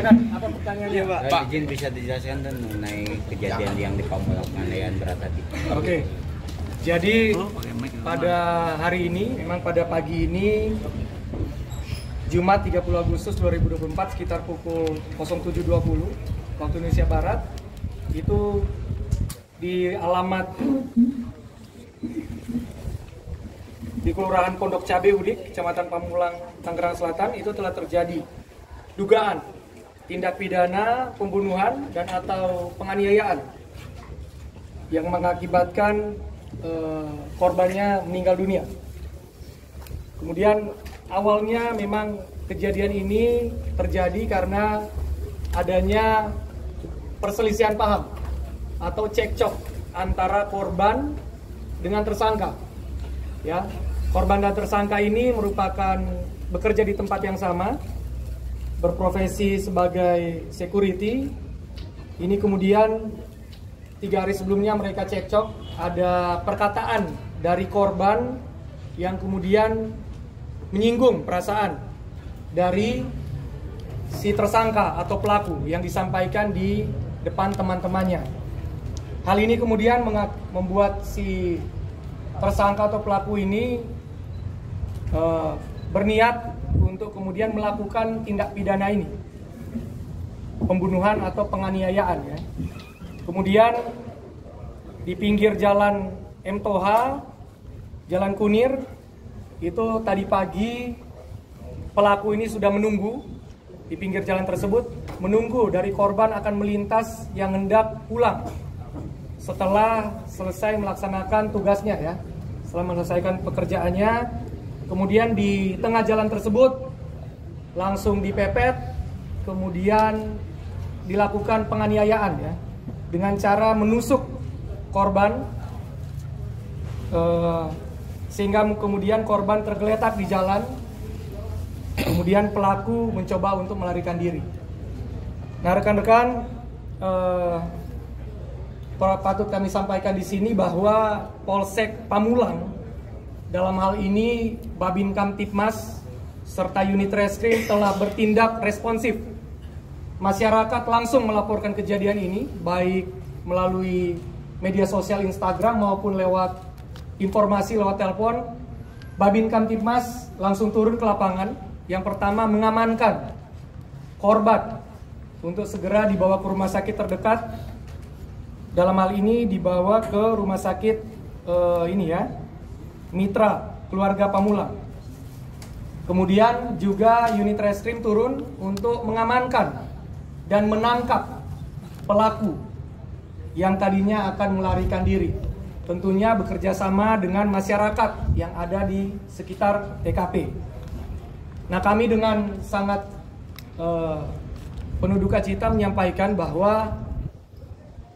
silakan. Apa pertanyaannya, Pak? Pak, izin bisa dijelaskan tuh mengenai kejadian yang di Pamulang penganiayaan berat tadi. Oke. Jadi pada hari ini, memang pada pagi ini Jumat 30 Agustus 2024 sekitar pukul 07.20 waktu Indonesia Barat itu di alamat di Kelurahan Pondok Cabe Udik, Kecamatan Pamulang, Tangerang Selatan itu telah terjadi dugaan tindak pidana pembunuhan dan atau penganiayaan yang mengakibatkan korbannya meninggal dunia. Kemudian awalnya memang kejadian ini terjadi karena adanya perselisihan paham atau cekcok antara korban dengan tersangka. Ya, korban dan tersangka ini merupakan bekerja di tempat yang sama, berprofesi sebagai security. Ini kemudian 3 hari sebelumnya mereka cekcok, ada perkataan dari korban yang kemudian menyinggung perasaan dari si tersangka atau pelaku yang disampaikan di depan teman-temannya. Hal ini kemudian membuat si tersangka atau pelaku ini berniat untuk kemudian melakukan tindak pidana ini, pembunuhan atau penganiayaan. Ya. Kemudian di pinggir jalan M. Toha, Jalan Kunir, itu tadi pagi pelaku ini sudah menunggu di pinggir jalan tersebut, menunggu dari korban akan melintas yang hendak pulang setelah selesai melaksanakan tugasnya, ya, setelah menyelesaikan pekerjaannya. Kemudian di tengah jalan tersebut langsung dipepet, kemudian dilakukan penganiayaan, ya, dengan cara menusuk korban sehingga kemudian korban tergeletak di jalan. Kemudian pelaku mencoba untuk melarikan diri. Nah, rekan-rekan, patut kami sampaikan di sini bahwa Polsek Pamulang dalam hal ini Babin Kamtibmas serta unit reskrim telah bertindak responsif. Masyarakat langsung melaporkan kejadian ini baik melalui media sosial Instagram maupun lewat informasi lewat telepon. Babin Kamtibmas langsung turun ke lapangan. Yang pertama mengamankan korban untuk segera dibawa ke rumah sakit terdekat. Dalam hal ini dibawa ke rumah sakit Mitra Keluarga Pamulang. Kemudian juga unit reskrim turun untuk mengamankan dan menangkap pelaku yang tadinya akan melarikan diri. Tentunya bekerja sama dengan masyarakat yang ada di sekitar TKP. Nah, kami dengan sangat penuh duka cita menyampaikan bahwa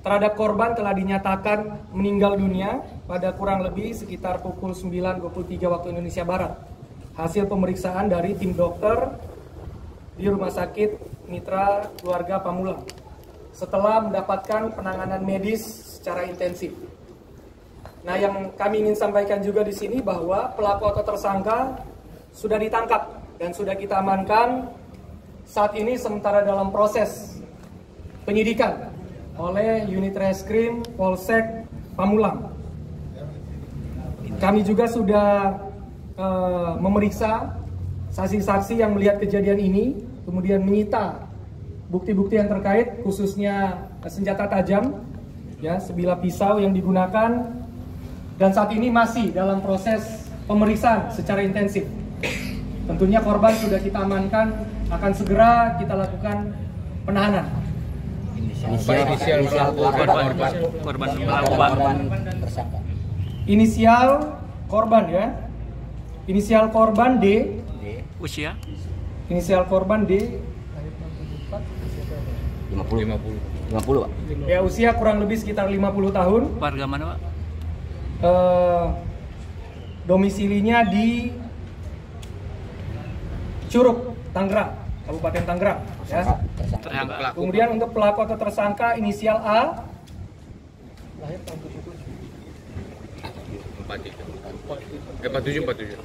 terhadap korban telah dinyatakan meninggal dunia pada kurang lebih sekitar pukul 9.23 waktu Indonesia Barat. Hasil pemeriksaan dari tim dokter di Rumah Sakit Mitra Keluarga Pamulang setelah mendapatkan penanganan medis secara intensif. Nah, yang kami ingin sampaikan juga di sini bahwa pelaku atau tersangka sudah ditangkap dan sudah kita amankan. Saat ini sementara dalam proses penyidikan oleh unit reskrim Polsek Pamulang. Kami juga sudah memeriksa saksi-saksi yang melihat kejadian ini, kemudian menyita bukti-bukti yang terkait, khususnya senjata tajam, ya, sebilah pisau yang digunakan, dan saat ini masih dalam proses pemeriksaan secara intensif. Tentunya korban sudah kita amankan, akan segera kita lakukan penahanan. Inisial korban, ya. Inisial korban D. Usia? Inisial korban D 50, Pak. Ya, usia kurang lebih sekitar 50 tahun. Warga mana, Pak? Domisilinya di Curug, Tangerang, Kabupaten Tangerang, ya. Kemudian untuk pelaku atau tersangka inisial A, lahir tahun 47.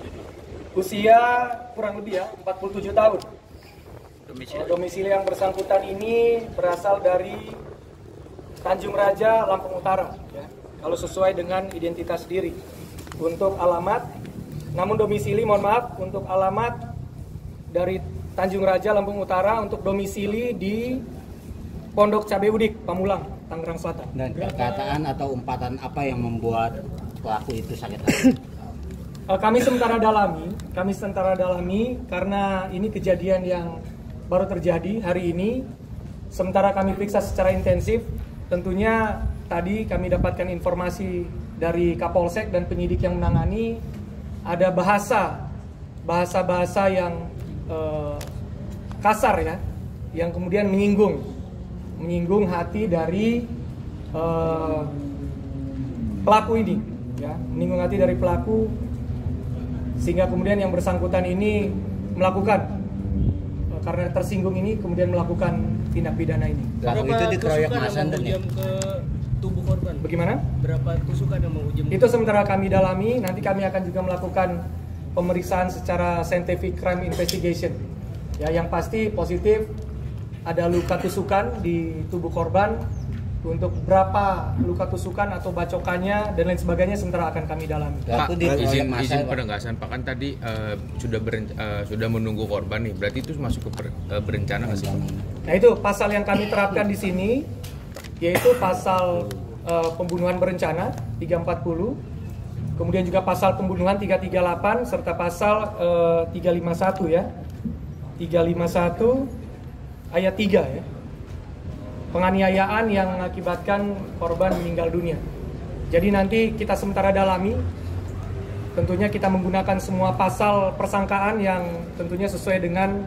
usia kurang lebih, ya, 47 tahun. Domisili yang bersangkutan ini berasal dari Tanjung Raja, Lampung Utara, ya. Kalau sesuai dengan identitas diri. Untuk alamat, namun domisili, mohon maaf, untuk alamat dari Tanjung Raja, Lampung Utara, untuk domisili di Pondok Cabe Udik, Pamulang, Tangerang Selatan. Dan perkataan atau umpatan apa yang membuat pelaku itu sakit hati? Kami sementara dalami karena ini kejadian yang baru terjadi hari ini. Sementara kami periksa secara intensif, tentunya tadi kami dapatkan informasi dari Kapolsek dan penyidik yang menangani, ada bahasa yang kasar ya, yang kemudian menyinggung hati dari pelaku ini, ya, menyinggung hati dari pelaku, sehingga kemudian yang bersangkutan ini melakukan, karena tersinggung ini kemudian melakukan tindak pidana ini. Pelaku itu dikeroyok massa dan ya? Ke tubuh korban. Bagaimana? Berapa tusukan yang menghujam? Itu sementara kami dalami, nanti kami akan juga melakukan pemeriksaan secara scientific crime investigation. Ya, yang pasti positif ada luka tusukan di tubuh korban. Untuk berapa luka tusukan atau bacokannya dan lain sebagainya sementara akan kami dalami. Pak, izin penegasan Pak, kan tadi sudah menunggu korban nih, berarti itu masuk ke berencana nggak sih Pak? Nah, itu pasal yang kami terapkan di sini, yaitu pasal pembunuhan berencana 340, kemudian juga pasal pembunuhan 338 serta pasal 351 ya, 351 ayat 3 ya. Penganiayaan yang mengakibatkan korban meninggal dunia. Jadi nanti kita sementara dalami, tentunya kita menggunakan semua pasal persangkaan yang tentunya sesuai dengan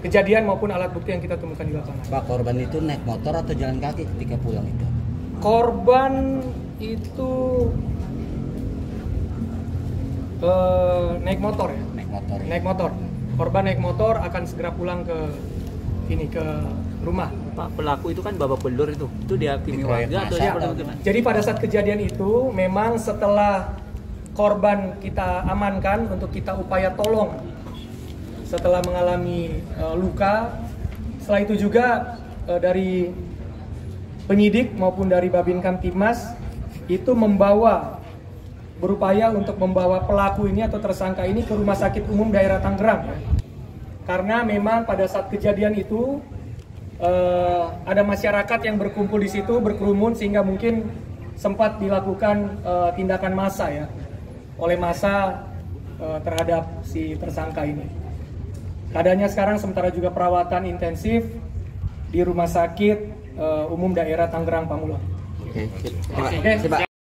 kejadian maupun alat bukti yang kita temukan di lapangan. Pak, korban itu naik motor atau jalan kaki ketika pulang itu? Korban itu naik motor ya. Naik motor. Korban naik motor akan segera pulang ke rumah. Pak, pelaku itu kan babak belur itu dihakimi warga atau bagaimana? Jadi pada saat kejadian itu memang setelah korban kita amankan untuk kita upaya tolong setelah mengalami luka, setelah itu juga dari penyidik maupun dari Babin Kamtibmas itu berupaya untuk membawa pelaku ini atau tersangka ini ke Rumah Sakit Umum Daerah Tangerang ya. Karena memang pada saat kejadian itu ada masyarakat yang berkumpul di situ, berkerumun, sehingga mungkin sempat dilakukan tindakan massa ya oleh massa terhadap si tersangka ini. Keadaannya sekarang sementara juga perawatan intensif di Rumah Sakit Umum Daerah Tangerang Pamulang. Oke.